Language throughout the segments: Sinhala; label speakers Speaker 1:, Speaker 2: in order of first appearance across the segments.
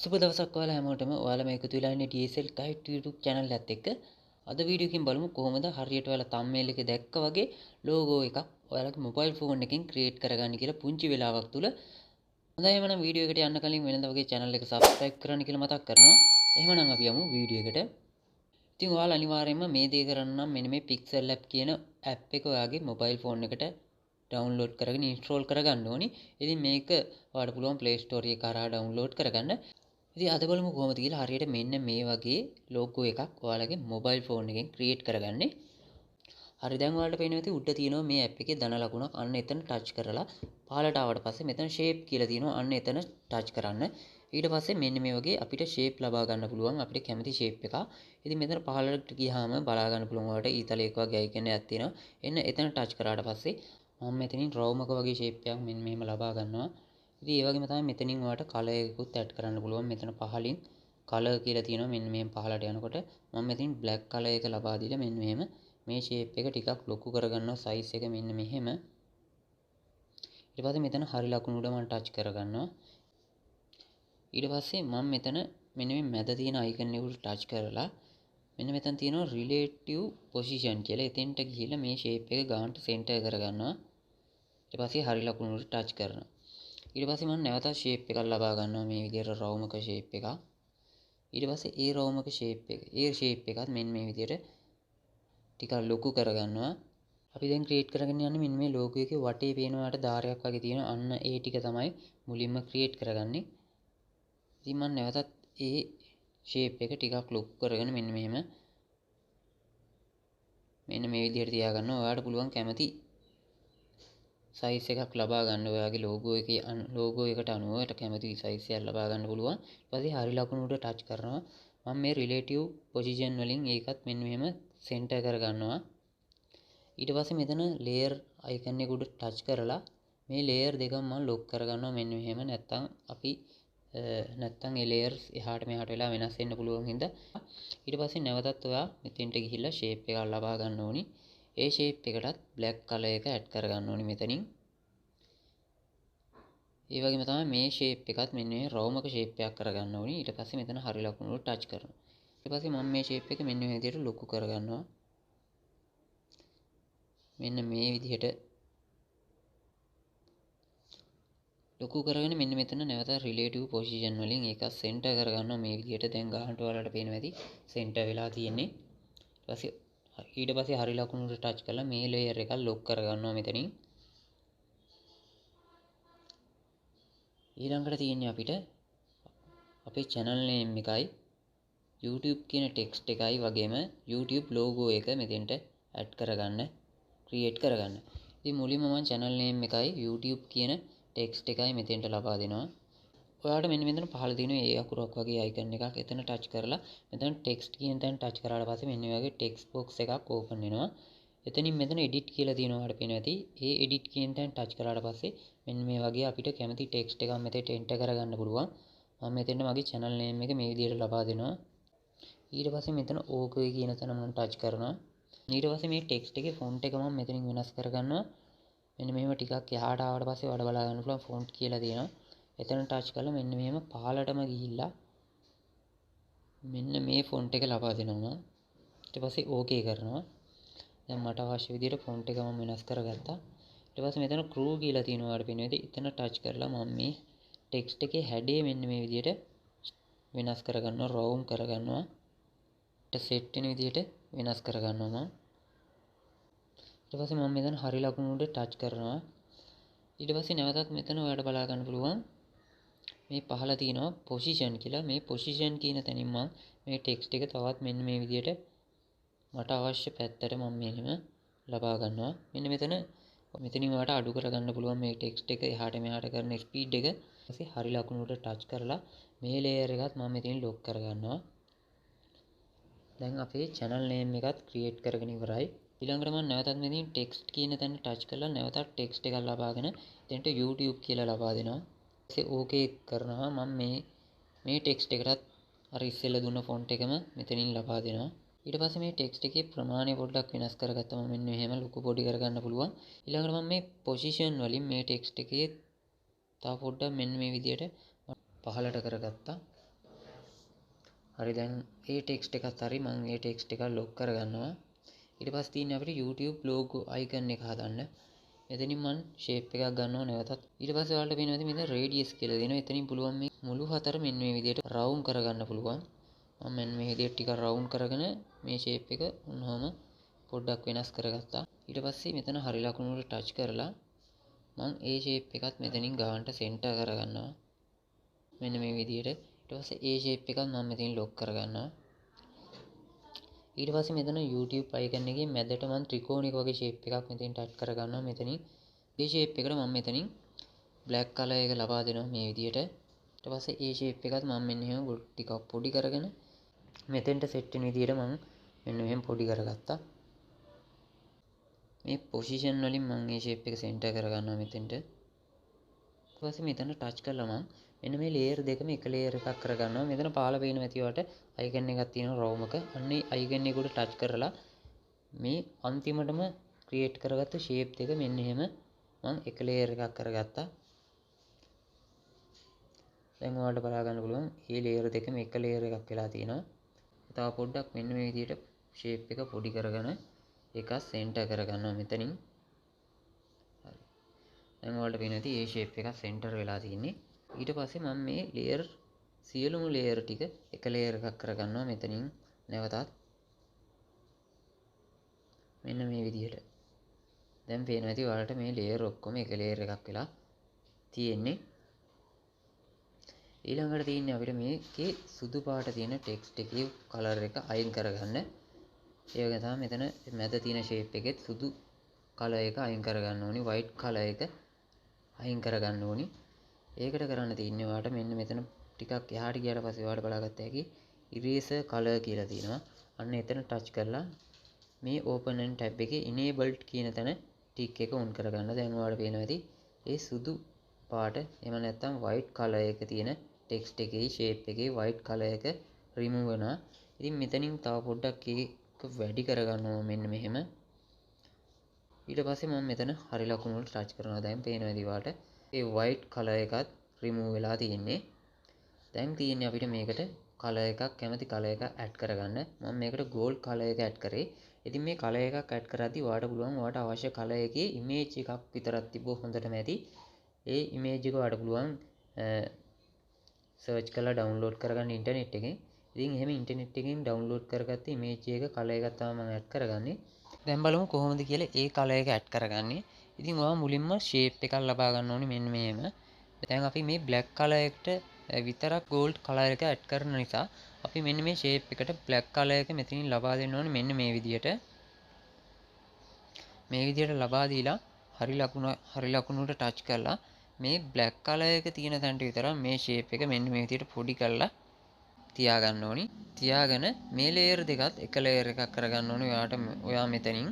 Speaker 1: සුබ දවසක් ඔයාලා හැමෝටම. ඔයාලා මේ එකතු වෙලා ඉන්නේ DSL Guide YouTube channel එකත් එක්ක. අද වීඩියෝ එකකින් බලමු කොහොමද හරියට ඔයාලා thumbnail එකේ දැක්ක වගේ logo එකක් ඔයාලගේ mobile phone එකකින් create කරගන්න කියලා පුංචි වෙලාවක් තුල. හොඳයි එහෙනම් වීඩියෝ එකට යන්න කලින් වෙනදා වගේ channel එක subscribe කරන්න කියලා මතක් කරනවා. එහෙමනම් අපි යමු වීඩියෝ එකට. ඉතින් ඔයාලා අනිවාර්යයෙන්ම මේ දේ කරන්න නම් මෙන්න මේ Pixel app කියන app එක ඔයාගේ mobile phone එකට download කරගෙන install කරගන්න ඕනි. ඉතින් මේක ඔයාලට පුළුවන් Play Store එකේ කරා download කරගන්න. ඉතින් අද බලමු කොහොමද කියලා හරියට මෙන්න මේ වගේ logo එකක් ඔයාලගේ mobile phone එකෙන් create කරගන්නේ. හරි දැන් ඔයාලට පේනවා ඇති උඩ තියෙනවා මේ app එකේ ධන ලකුණක්. අන්න එතන touch කරලා පහළට ආවට පස්සේ මෙතන shape කියලා තියෙනවා. අන්න එතන touch කරන්න. ඊට පස්සේ මෙන්න මේ වගේ අපිට shape ලබා ගන්න පුළුවන් අපිට කැමති shape එක. ඉතින් මෙතන පහළට ගියාම බලා ගන්න පුළුවන් ඔයාලට ඊතලයක වගේ icon එකක් තියෙනවා. එන්න එතන touch කරාට පස්සේ මම මෙතනින් රවුමක වගේ shape එකක් මෙන්න මෙහෙම ලබා ගන්නවා. ඉතින් ඒ වගේම තමයි මෙතනින් ඔයාලට color එකකුත් add කරන්න පුළුවන්. මෙතන පහලින් color කියලා තියෙනවා. මෙන්න මෙහෙම පහළට යනකොට මම මෙතනින් black color එක ලබා දීලා මෙන්න මෙහෙම මේ shape එක ටිකක් ලොකු කරගන්නවා size එක මෙන්න මෙහෙම. ඊට පස්සේ මෙතන හරි ලකුණු උඩ මම touch කරගන්නවා. ඊට පස්සේ මම මෙතන මෙන්න මේ මැද තියෙන icon එකට touch කරලා මෙන්න මෙතන තියෙනවා relative position කියලා. එතෙන්ට ගිහිල්ලා මේ shape එක ගානට center කරගන්නවා. ඊට පස්සේ හරි ලකුණු උඩ touch කරනවා. ඊට පස්සේ මම නැවතත් shape එකක් ලබා ගන්නවා මේ විදිහට රවුමක shape එකක්. ඊට පස්සේ ඒ රවුමක shape එකත් මෙන්න මේ විදිහට ටිකක් ලොකු කරගන්නවා. අපි දැන් create කරගෙන යන්නේ මෙන්න මේ logo එකේ වටේ පේනවාට ධාරයක් වගේ තියෙනවා. අන්න ඒ ටික තමයි මුලින්ම create කරගන්නේ. ඉතින් මම නැවතත් ඒ shape එක ටිකක් ලොකු කරගෙන මෙන්න මෙහෙම මෙන්න මේ විදිහට තියාගන්නවා. ඔයාලට පුළුවන් කැමති size එකක් ලබා ගන්න ඔයාගේ logo එකට අනුව කැමති size එකක් ලබා ගන්න පුළුවන්. ඊට පස්සේ හරි ලකුණු උඩ touch කරනවා. මම මේ relative position වලින් ඒකත් මෙන්න මෙහෙම center කර ගන්නවා. ඊට පස්සේ මෙතන layer icon එක උඩ touch කරලා මේ layer දෙකම මම lock කරගන්නවා මෙන්න මෙහෙම. නැත්තම් ඒ layers එහාට මෙහාට වෙලා වෙනස් වෙන්න පුළුවන් හින්දා ඊට පස්සේ නැවතත් ඔයා මෙතෙන්ට ගිහිල්ලා shape එකක් ලබා ගන්න ඕනි. ඒ shape එකටත් black color එක add කර ගන්න ඕනි මෙතනින්. ඒ වගේම තමයි මේ shape එකත් මෙන්න මේ රවුමක shape එකක් කරගන්න ඕනි. ඊට පස්සේ මෙතන හරි ලකුණු වල touch කරනවා. ඊට පස්සේ මම මේ shape එක මෙන්න මේ විදිහට ලොකු කරගන්නවා. මෙන්න මේ විදිහට ලොකු කරගෙන මෙන්න මෙතන නැවත relative position වලින් ඒක center කරගන්නවා මේ විදිහට. දැන් ගානට ඔයාලට පේනවා ඇති center වෙලා තියෙන්නේ. ඊට පස්සේ හරි ලකුණු උඩ touch කරලා මේ layer එක lock කරගන්නවා මෙතනින්. ඊළඟට තියෙන්නේ අපිට අපේ channel name එකයි YouTube කියන text එකයි වගේම YouTube logo එක මෙතෙන්ට add කරගන්න create කරගන්න. ඉතින් මුලින්ම මම channel name එකයි YouTube කියන text එකයි මෙතෙන්ට ලබා දෙනවා. ඔයාලට මෙන්න මෙතන පහළ තියෙන ඒ අකුරක් වගේ icon එකක් එතන touch කරලා මෙතන text කියන තැන touch කරාට පස්සේ මෙන්න මේ වගේ text box එකක් open වෙනවා. එතනින් මෙතන edit කියලා තියෙනවා ඔයාලට පේනවා ඇති. ඒ edit කියන තැන touch කරාට පස්සේ මෙන්න මේ වගේ අපිට කැමති text එකක් මෙතෙන්ට enter කරගන්න පුළුවන්. මම මෙතෙන්ට මගේ channel name එක මේ විදිහට ලබා දෙනවා. ඊට පස්සේ මෙතන okay කියන තැන මම touch කරනවා. ඊට පස්සේ මේ text එකේ font එක මම මෙතනින් වෙනස් කරගන්නවා. මෙන්න මෙහෙම ටිකක් එහාට ආවට පස්සේ ඔයාලට බලා ගන්න පුළුවන් font කියලා තියෙනවා. එතන touch කරලා මෙන්න මෙහෙම පහළටම ගිහිල්ලා මෙන්න මේ font එක ලබා දෙනවා. ඊට පස්සේ okay කරනවා. දැන් මට අවශ්‍ය විදිහට font එක මම වෙනස් කරගත්තා. ඊට පස්සේ මෙතන crew කියලා තියෙනවා ඔයාලට පේනවා. එතන touch කරලා මම මේ text එකේ හැඩය මෙන්න මේ විදිහට වෙනස් කරගන්නවා, round කරගන්නවා. set වෙන විදිහට වෙනස් කරගන්නවා මම. ඊට පස්සේ මම මෙතන හරි ලකුණු උඩ touch කරනවා. ඊට පස්සේ නැවතත් මෙතන ඔයාලට බලා ගන්න පුළුවන් මේ පහළ තියෙනවා position කියලා. මේ position කියන තැනින් මම මේ text එක තවත් මෙන්න මේ විදිහට මට අවශ්‍ය පැත්තට මම මෙහෙම ලබා ගන්නවා. මෙන්න මෙතනින් ඔයාලට අඩු කරගන්න පුළුවන් මේ text එක එහාට මෙහාට කරන speed එක. ඊපස්සේ හරි ලකුණු උඩ touch කරලා මේ layer එකත් මම මෙතනින් lock කරගන්නවා. දැන් අපේ channel name එකත් create කරගෙන ඉවරයි. ඊළඟට මම නැවතත් මෙතනින් text කියන තැන touch කරලා නැවතත් text එකක් ලබාගෙන එතනට YouTube කියලා ලබා දෙනවා. ඊපස්සේ okay කරනවා. මම මේ text එකටත් අර ඉස්සෙල්ලා දුන්න font එකම මෙතනින් ලබා දෙනවා. ඊට පස්සේ මේ text එකේ ප්‍රමාණය පොඩ්ඩක් වෙනස් කරගත්තම මෙන්න මෙහෙම ලොකු පොඩි කරගන්න පුළුවන්. ඊළඟට මම මේ position වලින් මේ text එකේ තව පොඩ්ඩක් මෙන්න මේ විදිහට පහළට කරගත්තා. හරි දැන් ඒ ටෙක්ස්ට් එකත් හරි මම ඒ ටෙක්ස්ට් එක ලොක් කරගන්නවා. ඊට පස්සේ තියෙන්නේ අපිට YouTube logo icon එක හදන්න. මෙතනින් මම shape එකක් ගන්නවා නැවතත්. ඊට පස්සේ ඔයාලට පේනවා මෙතන radius කියලා දෙනවා. එතනින් පුළුවන් මේ මුළු හතර මෙන්න මේ විදිහට round කරගන්න පුළුවන්. මම මෙන්න මේ විදිහට ටිකක් round කරගෙන මේ shape එක උනහම පොඩ්ඩක් වෙනස් කරගත්තා. ඊට පස්සේ මෙතන හරි ලකුණු වල touch කරලා මම ඒ shape එකත් මෙතනින් ගානට center කරගන්නවා. මෙන්න මේ විදිහට. ඊට පස්සේ ඒ shape එකත් මම මෙතනින් lock කරගන්නවා. ඊට පස්සේ මෙතන YouTube icon එකේ මැදට මම ත්‍රිකෝණික වගේ shape එකක් මෙතනින් touch කරගන්නවා. මෙතනින් මේ shape එකට මම මෙතනින් black color එක ලබා දෙනවා මේ විදිහට. ඊට පස්සේ ඒ shape එකත් මම මෙන්න එහෙම ටිකක් පොඩි කරගෙන මෙතෙන්ට set වෙන විදිහට මම මෙන්න මෙහෙම පොඩි කරගත්තා. මේ position වලින් මම මේ shape එක center කරගන්නවා මෙතෙන්ට. ඊට පස්සේ මෙතන touch කරලා මම මෙන්න මේ layer දෙකම එක layer එකක් කරගන්නවා. මෙතන පාළ පේන ඇති වට icon එකක් තියෙනවා roam එක. අන්නේ icon එක උඩ touch කරලා මේ අන්තිමටම create කරගත්ත shape දෙක මෙන්න එහෙම මම එක layer එකක් කරගත්තා. දැන් ඔයාලට බලා ගන්න පුළුවන් මේ layer දෙකම එක layer එකක් වෙලා තියෙනවා. තව පොඩ්ඩක් මෙන්න මේ විදිහට shape එක පොඩි කරගෙන ඒක center කරගන්නවා මෙතනින්. හරි. දැන් ඔයාලට පේනවා ඇති මේ shape එක center වෙලා තියෙන්නේ. ඊට පස්සේ මම මේ layer සියලුම layer ටික එක layer එකක් කරගන්නවා මෙතනින් නැවතත්. මෙන්න මේ විදිහට. දැන් පේනවා ඇති ඔයාලට මේ layer ඔක්කොම එක layer එකක් වෙලා තියෙන්නේ. ඊළඟට තියෙන්නේ අපිට මේකේ සුදු පාට තියෙන ටෙක්ස්ට් එකේ කලර් එක අයින් කරගන්න. ඒ වගේ තමයි මෙතන මැද තියෙන shape එකෙත් සුදු කලර් එක අයින් කරගන්න ඕනි. white කලර් එක අයින් කරගන්න ඕනි. ඒකට කරන්න තියෙන්නේ ඔයාලට මෙන්න මෙතන ටිකක් එහාට ගියාට පස්සේ ඔයාලට බලාගත්ත හැකි eraser color කියලා තියෙනවා. අන්න එතන touch කරලා මේ open and tab එකේ enabled කියන තැන tick එක on කරගන්න. දැන් ඔයාලට පේනවා ඇති ඒ සුදු පාට එහෙම නැත්නම් white color එක තියෙන text එකේ shape එකේ white color එක remove වෙනවා. ඉතින් මෙතනින් තව පොඩ්ඩක් ඒක වැඩි කරගන්නවා මෙන්න මෙහෙම. ඊට පස්සේ මම මෙතන හරි ලකුණු වලට touch කරනවා. දැන් පේනවා ඇති ඔයාලට ඒ white color එකත් remove වෙලා තියෙන්නේ. දැන් තියෙන්නේ අපිට මේකට color එකක් කැමති color එකක් add කරගන්න. මම මේකට gold color එක add කරේ. ඉතින් මේ color එකක් add කරද්දී ඔයාලට පුළුවන් ඔයාලට අවශ්‍ය color එකේ image එකක් විතරක් තිබ්බොත් හොඳටම ඇති. ඒ image එක ඔයාලට පුළුවන් search කරලා download කරගන්න internet එකෙන්. ඉතින් එහෙම internet එකෙන් download කරගත්ත image එක color එකක් තමයි මම add කරගන්නේ. දැන් බලමු කොහොමද කියලා ඒ color එක add කරගන්නේ. ඉතින් ඔයා මුලින්ම shape එකක් ලබා ගන්න ඕනේ මෙන්න මෙහෙම. දැන් අපි මේ black color එකට විතරක් gold color එක add කරන නිසා අපි මෙන්න මේ shape එකට black color එක මෙතනින් ලබා දෙන්න ඕනේ මෙන්න මේ විදියට. මේ විදියට ලබා දීලා හරි ලකුණට touch කරලා මේ black color එක තියෙන තැනට විතරක් මේ shape එක මෙන්න මේ විදියට පොඩි කරලා තියාගන්න ඕනි. තියාගෙන මේ layer දෙකත් එක layer එකක් කරගන්න ඕනේ ඔයා මෙතනින්.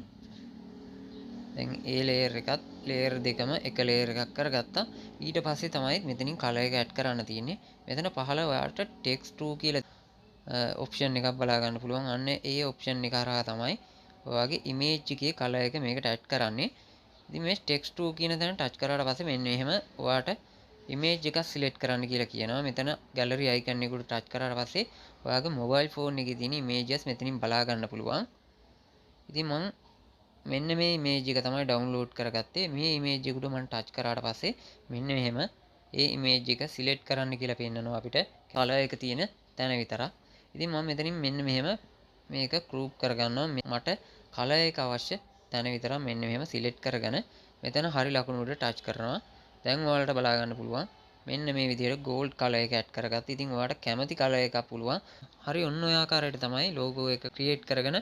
Speaker 1: දැන් ඒ layer දෙකම එක layer එකක් කරගත්තා. ඊට පස්සේ තමයි මෙතනින් color එක add කරන්න තියෙන්නේ. මෙතන පහළ ඔයාලට text to කියලා option එකක් බලා ගන්න පුළුවන්. අන්න ඒ option එක හරහා තමයි ඔයාගේ image එකේ color එක මේකට add කරන්නේ. ඉතින් මේ text to කියන තැන touch කරාට පස්සේ මෙන්න එහෙම ඔයාට image එකක් select කරන්න කියලා කියනවා. මෙතන gallery icon එකට touch කරාට පස්සේ ඔයාගේ mobile phone එකේ තියෙන images මෙතනින් බලා ගන්න පුළුවන්. ඉතින් මම මෙන්න මේ image එක තමයි download කරගත්තේ. මේ image එකට මම touch කරාට පස්සේ මෙන්න මෙහෙම ඒ image එක select කරන්න කියලා පෙන්නනවා අපිට color එක තියෙන තැන විතරක්. ඉතින් මම මෙතනින් මෙන්න මෙහෙම මේක group කරගන්නවා. මට color එක අවශ්‍ය තැන විතරක් මෙන්න මෙහෙම select කරගෙන මෙතන හරි ලකුණු උඩ touch කරනවා. දැන් ඔයාලට බලා ගන්න පුළුවන් මෙන්න මේ විදිහට gold color එක add කරගත්තා. ඉතින් ඔයාලට කැමති color එකක් පුළුවන්. හරි ඔන්න ඔය ආකාරයට තමයි logo එක create කරගෙන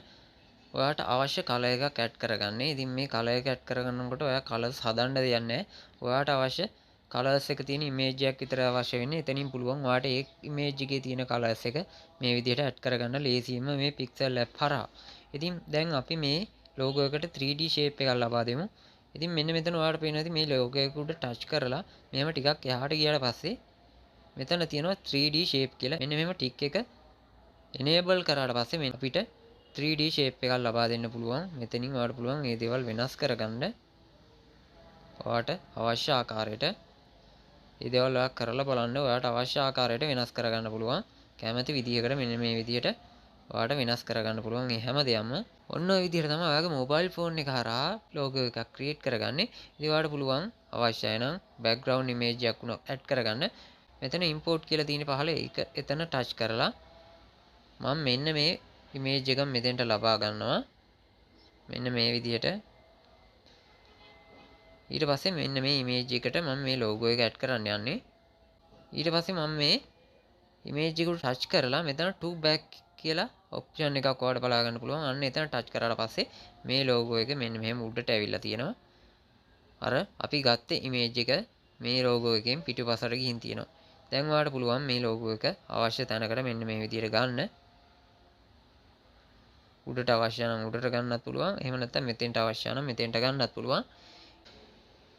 Speaker 1: ඔයාට අවශ්‍ය color එකක් add කරගන්න. ඉතින් මේ color එක add කරගන්නකොට ඔයා colors හදන්න දෙයක් නැහැ. ඔයාට අවශ්‍ය colors එක තියෙන image එකක් විතර අවශ්‍ය වෙන්නේ. එතනින් පුළුවන් ඔයාට ඒ image එකේ තියෙන colors එක මේ විදිහට add කරගන්න ලේසියෙන්ම මේ pixel app හරහා. ඉතින් දැන් අපි මේ logo එකට 3D shape එකක් ලබා දෙමු. ඉතින් මෙන්න මෙතන ඔයාලට පේනවා ඇති මේ logo එක උඩ touch කරලා මෙහෙම ටිකක් එහාට ගියාට පස්සේ මෙතන තියෙනවා 3D shape කියලා. මෙන්න මෙහෙම tick එක enable කරාට පස්සේ අපිට 3D shape එකක් ලබා දෙන්න පුළුවන්. මෙතනින් ඔයාලට පුළුවන් මේ දේවල් වෙනස් කරගන්න. ඔයාට අවශ්‍ය ආකාරයට මේ දේවල් ඔයා කරලා බලන්න. ඔයාට අවශ්‍ය ආකාරයට වෙනස් කරගන්න පුළුවන්. කැමති විදිහකට මෙන්න මේ විදිහට ඔයාලට වෙනස් කරගන්න පුළුවන් මේ හැමදේම. ඔන්න ඔය විදිහට තමයි ඔයාගේ මොබයිල් ෆෝන් එක හරහා ලෝගෝ එකක් ක්‍රියේට් කරගන්නේ. ඉතින් ඔයාලට පුළුවන් අවශ්‍යයි නම් බෑග්ග්‍රවුන්ඩ් ඉමේජ් එකක් උන ඇඩ් කරගන්න. මෙතන ඉම්පෝට් කියලා තියෙන පහළ ඒක එතන ටච් කරලා මම මෙන්න මේ ඉමේජ් එක මෙතෙන්ට ලබා ගන්නවා. මෙන්න මේ විදිහට. ඊට පස්සේ මෙන්න මේ ඉමේජ් එකට මම මේ ලෝගෝ එක ඇඩ් කරන්න යන්නේ. ඊට පස්සේ මම මේ ඉමේජ් එකට ටච් කරලා මෙතන to back කියලා ඔප්ෂන් එකක් ඔයාලට බලා ගන්න පුළුවන්. අන්න එතන ටච් කරලා පස්සේ මේ ලෝගෝ එක මෙන්න මෙහෙම උඩට ඇවිල්ලා තියෙනවා. අර අපි ගත්තේ ඉමේජ් එක මේ ලෝගෝ එකෙන් පිටුපසට ගිහින් තියෙනවා. දැන් ඔයාලට පුළුවන් මේ ලෝගෝ එක අවශ්‍ය තැනකට මෙන්න මේ විදිහට ගන්න. උඩට අවශ්‍ය නම් උඩට ගන්නත් පුළුවන්. එහෙම නැත්නම් මෙතෙන්ට අවශ්‍ය නම් මෙතෙන්ට ගන්නත් පුළුවන්.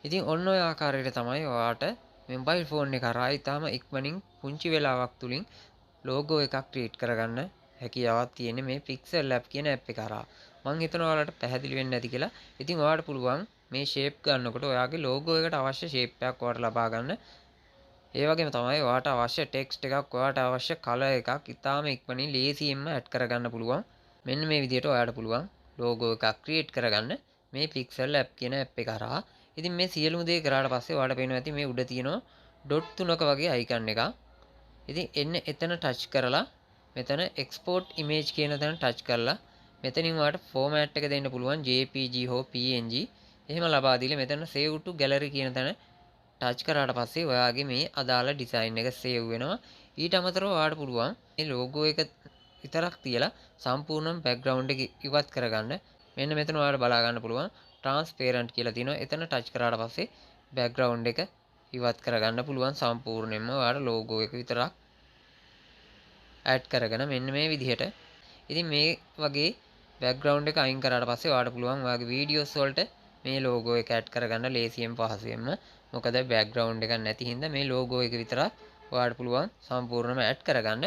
Speaker 1: ඉතින් ඔන්න ඔය ආකාරයට තමයි ඔයාලට මොබයිල් ෆෝන් එක හරහා ඉතාම ඉක්මනින් පුංචි වෙලාවක් තුලින් ලෝගෝ එකක් ක්‍රියේට් කරගන්න හැකියාවක් තියෙන මේ Pixel Lab කියන ඇප් එක හරහා. මම හිතනවා ඔයාලට පැහැදිලි වෙන්නේ නැති කියලා. ඉතින් ඔයාලට පුළුවන් මේ ෂේප් ගන්නකොට ඔයාගේ ලෝගෝ එකට අවශ්‍ය ෂේප් එකක් ඔයාලට ලබා ගන්න. ඒ වගේම තමයි ඔයාලට අවශ්‍ය ටෙක්ස්ට් එකක් ඔයාලට අවශ්‍ය කලර් එකක් ඉතාම ඉක්මනින් ලේසියෙන්ම ඇඩ් කරගන්න පුළුවන්. මෙන්න මේ විදිහට ඔයාලට පුළුවන් ලෝගෝ එකක් ක්‍රියේට් කරගන්න මේ Pixel Lab කියන ඇප් එක හරහා. ඉතින් මේ සියලුම දේ කරාට පස්සේ ඔයාලට පේනවා ඇති මේ උඩ තියෙනවා ඩොට් 3ක වගේ අයිකන් එකක්. ඉතින් එන්න එතන ටච් කරලා මෙතන export image කියන තැන ටච් කරලා මෙතනින් ඔයාලට ෆෝමැට් එක දෙන්න පුළුවන් JPG හෝ PNG. එහෙම ලබා දීලා මෙතන save to gallery කියන තැන ටච් කරාට පස්සේ ඔයාගේ මේ අදාළ ඩිසයින් එක සේව් වෙනවා. ඊට අමතරව ඔයාලට පුළුවන් මේ ලෝගෝ එක විතරක් තියලා සම්පූර්ණ බෑග්ග්‍රවුන්ඩ් එක ඉවත් කරගන්න. මෙන්න මෙතන ඔයාලට බලා ගන්න පුළුවන් transparent කියලා තියෙනවා. එතන ටච් කරාට පස්සේ බෑග්ග්‍රවුන්ඩ් එක ඉවත් කරගන්න පුළුවන් සම්පූර්ණයෙන්ම ඔයාලට ලෝගෝ එක විතරක් ඇඩ් කරගෙන මෙන්න මේ විදිහට. ඉතින් මේ වගේ බෑග්ග්‍රවුන්ඩ් එක අයින් කරාට පස්සේ ඔයාලට පුළුවන් ඔයාගේ වීඩියෝස් වලට මේ ලෝගෝ එක ඇඩ් කරගන්න ලේසියෙන් පහසුවෙන්ම. මොකද බෑග්ග්‍රවුන්ඩ් එකක් නැති හින්දා මේ ලෝගෝ එක විතරක් ඔයාලට පුළුවන් සම්පූර්ණයෙන්ම ඇඩ් කරගන්න.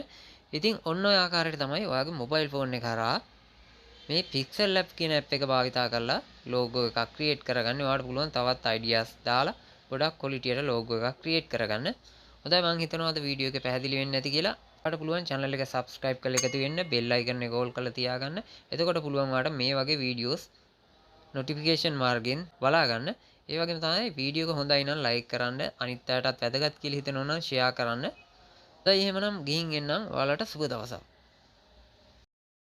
Speaker 1: ඉතින් ඔන්න ඔය ආකාරයට තමයි ඔයාගේ මොබයිල් ෆෝන් එක හරහා මේ Pixel Lab කියන ඇප් එක භාවිතා කරලා ලෝගෝ එකක් ක්‍රියේට් කරගන්න. ඔයාලට පුළුවන් තවත් අයිඩියාස් දාලා ගොඩක් ක්වොලිටියට ලෝගෝ එකක් ක්‍රියේට් කරගන්න. හොඳයි මම හිතනවා අද වීඩියෝ එක පැහැදිලි වෙන්නේ නැති කියලා. ඔයාලට පුළුවන් channel එක subscribe කරලා එකතු වෙන්න, bell icon එක all කරලා තියාගන්න. එතකොට පුළුවන් ඔයාලට මේ වගේ වීඩියෝස් notification මාර්ගයෙන් බලා ගන්න. ඒ වගේම තමයි වීඩියෝ එක හොඳයි නම් like කරන්න, අනිත් අයටත් වැදගත් කියලා හිතනවා නම් share කරන්න. හොඳයි එහෙමනම් ගිහින් එන්නම්. ඔයාලට සුබ දවසක්.